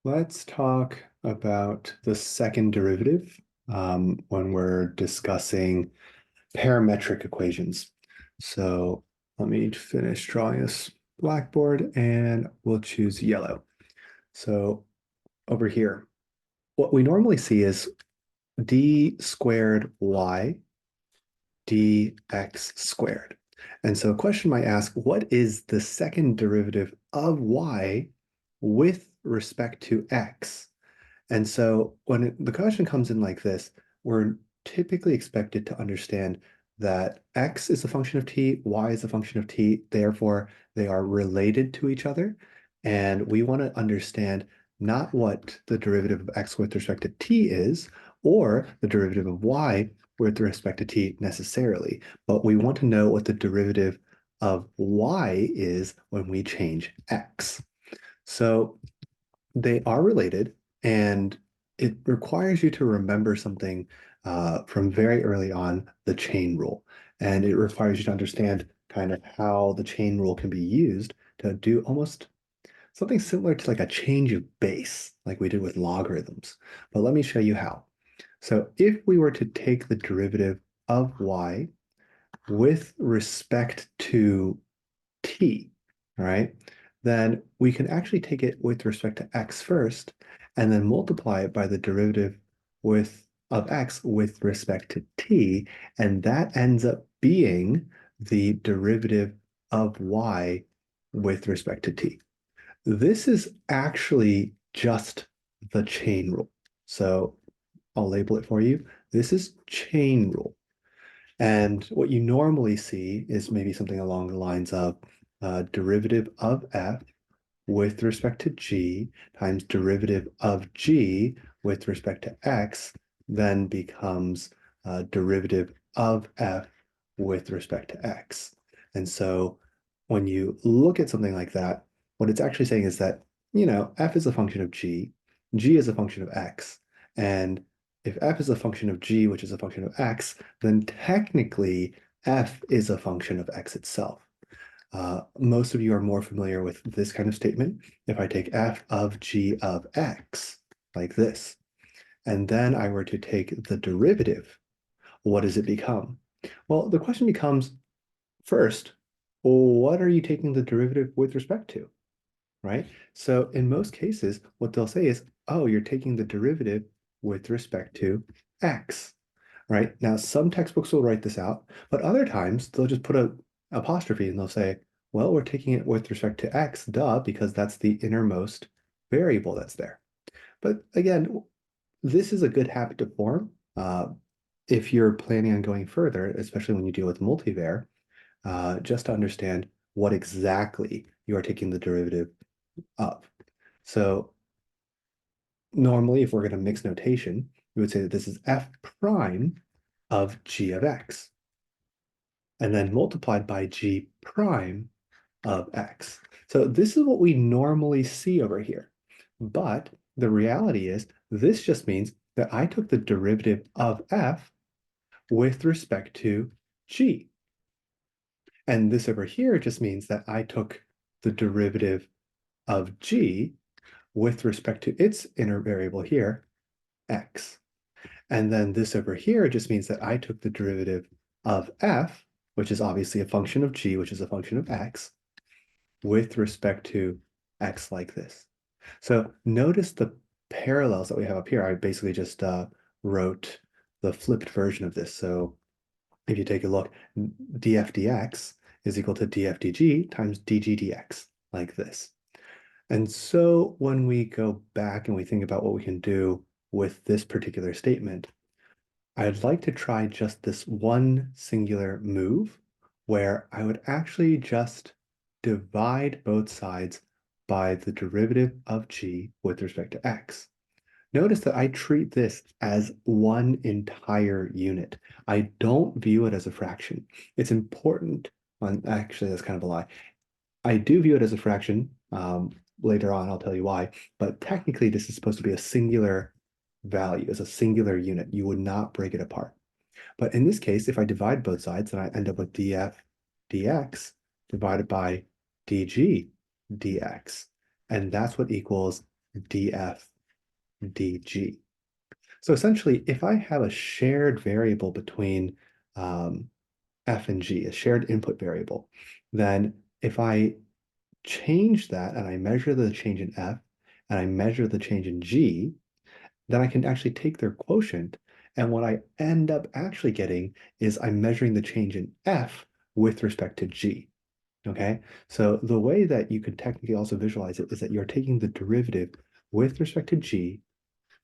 Let's talk about the second derivative when we're discussing parametric equations. So let me finish drawing this blackboard and we'll choose yellow. So over here, what we normally see is d squared y dx squared. And so a question might ask, what is the second derivative of y with respect to x? And so when the question comes in like this, we're typically expected to understand that x is a function of t, y is a function of t, therefore they are related to each other. And we want to understand not what the derivative of x with respect to t is, or the derivative of y with respect to t necessarily, but we want to know what the derivative of y is when we change x. So they are related, and it requires you to remember something from very early on, the chain rule. And it requires you to understand kind of how the chain rule can be used to do almost something similar to like a change of base, like we did with logarithms. But let me show you how. So if we were to take the derivative of y with respect to t, right, then we can actually take it with respect to x first and then multiply it by the derivative of x with respect to t, and that ends up being the derivative of y with respect to t. This is actually just the chain rule. So I'll label it for you. This is chain rule. And what you normally see is maybe something along the lines of derivative of f with respect to g times derivative of g with respect to x then becomes derivative of f with respect to x. And so when you look at something like that, what it's actually saying is that, f is a function of g is a function of x, and if f is a function of g, which is a function of x, then technically f is a function of x itself. Most of you are more familiar with this kind of statement. If I take f of g of x, like this, and then I were to take the derivative, what does it become? Well, the question becomes, first, what are you taking the derivative with respect to, right? So in most cases, what they'll say is, oh, you're taking the derivative with respect to x, right? Now, some textbooks will write this out, but other times they'll just put a apostrophe and they'll say, well, we're taking it with respect to x, duh, because that's the innermost variable that's there. But again, this is a good habit to form if you're planning on going further, especially when you deal with multivar, just to understand what exactly you are taking the derivative of. So normally, if we're going to mix notation, we would say that this is f prime of g of x, and then multiplied by g prime of x. So this is what we normally see over here. But the reality is this just means that I took the derivative of f with respect to g. And this over here just means that I took the derivative of g with respect to its inner variable here, x. And then this over here just means that I took the derivative of f, which is obviously a function of g, which is a function of x, with respect to x like this. So notice the parallels that we have up here. I basically just wrote the flipped version of this. So if you take a look, df dx is equal to df dg times dg dx, like this. And so when we go back and we think about what we can do with this particular statement, I'd like to try just this one singular move where I would actually just divide both sides by the derivative of g with respect to x. Notice that I treat this as one entire unit. I don't view it as a fraction. It's important, actually, that's kind of a lie. I do view it as a fraction. Later on, I'll tell you why. But technically, this is supposed to be a singular value, as a singular unit. You would not break it apart. But in this case, if I divide both sides, then I end up with df dx divided by dg dx. And that's what equals df dg. So essentially, if I have a shared variable between f and g, a shared input variable, then if I change that and I measure the change in f and I measure the change in g, then I can actually take their quotient. And what I end up actually getting is I'm measuring the change in f with respect to g. Okay, so the way that you could technically also visualize it is that you're taking the derivative with respect to g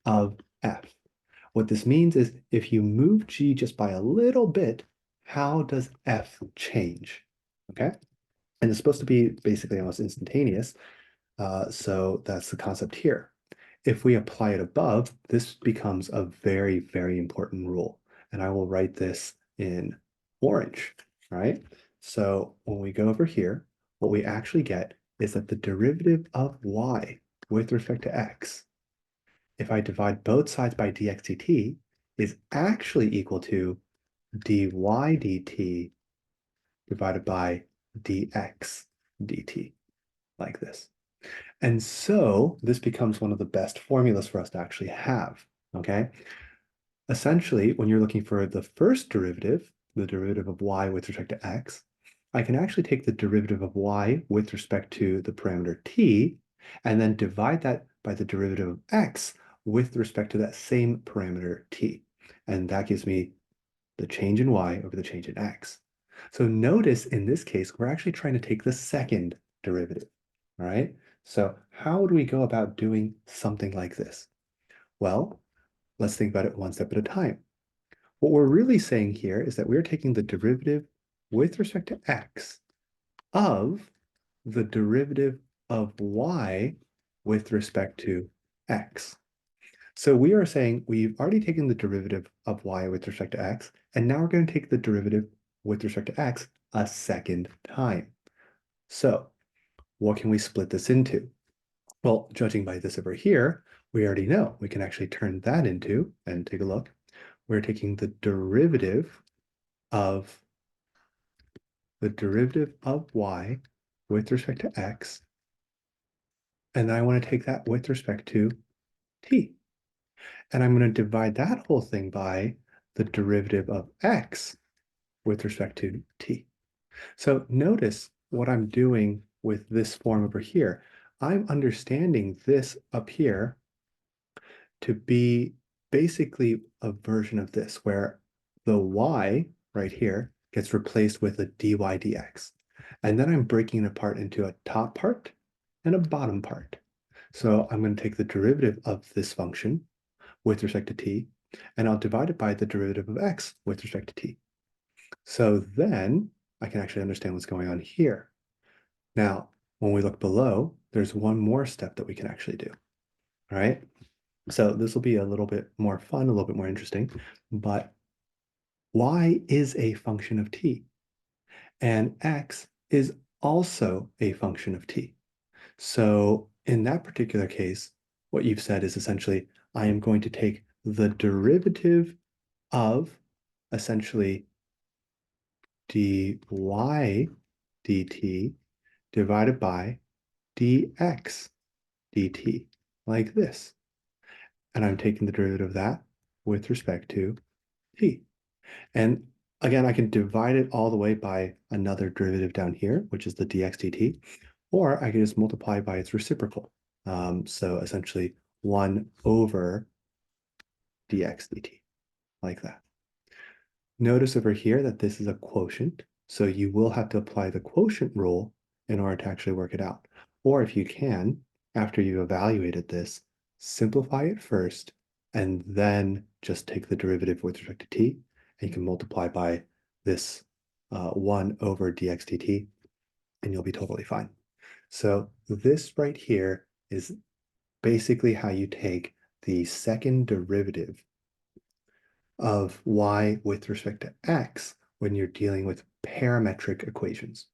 of f. What this means is if you move g just by a little bit, how does f change? Okay, and it's supposed to be basically almost instantaneous. So that's the concept here. If we apply it above, this becomes a very, very important rule. And I will write this in orange, right? So when we go over here, what we actually get is that the derivative of y with respect to x, if I divide both sides by dx dt, is actually equal to dy dt divided by dx dt, like this. And so this becomes one of the best formulas for us to actually have, okay? Essentially, when you're looking for the first derivative, the derivative of y with respect to x, I can actually take the derivative of y with respect to the parameter t, and then divide that by the derivative of x with respect to that same parameter t. And that gives me the change in y over the change in x. So notice in this case, we're actually trying to take the second derivative, all right? So how would we go about doing something like this? Well, let's think about it one step at a time. What we're really saying here is that we're taking the derivative with respect to x of the derivative of y with respect to x. So we are saying we've already taken the derivative of y with respect to x, and now we're going to take the derivative with respect to x a second time. So what can we split this into? Well, judging by this over here, we already know we can actually turn that into, and take a look, we're taking the derivative of y with respect to x, and I want to take that with respect to t. And I'm going to divide that whole thing by the derivative of x with respect to t. So notice what I'm doing with this form over here. I'm understanding this up here to be basically a version of this, where the y right here gets replaced with a dy dx. And then I'm breaking it apart into a top part and a bottom part. So I'm going to take the derivative of this function with respect to t, and I'll divide it by the derivative of x with respect to t. So then I can actually understand what's going on here. Now, when we look below, there's one more step that we can actually do, all right? So this will be a little bit more fun, a little bit more interesting, but y is a function of t, and x is also a function of t. So in that particular case, what you've said is essentially, I am going to take the derivative of essentially dy dt divided by dx dt, like this. And I'm taking the derivative of that with respect to t. And again, I can divide it all the way by another derivative down here, which is the dx dt, or I can just multiply by its reciprocal. So essentially 1 over dx dt, like that. Notice over here that this is a quotient, so you will have to apply the quotient rule in order to actually work it out. Or if you can, after you've evaluated this, simplify it first, and then just take the derivative with respect to t, and you can multiply by this 1 over dx dt, and you'll be totally fine. So this right here is basically how you take the second derivative of y with respect to x when you're dealing with parametric equations.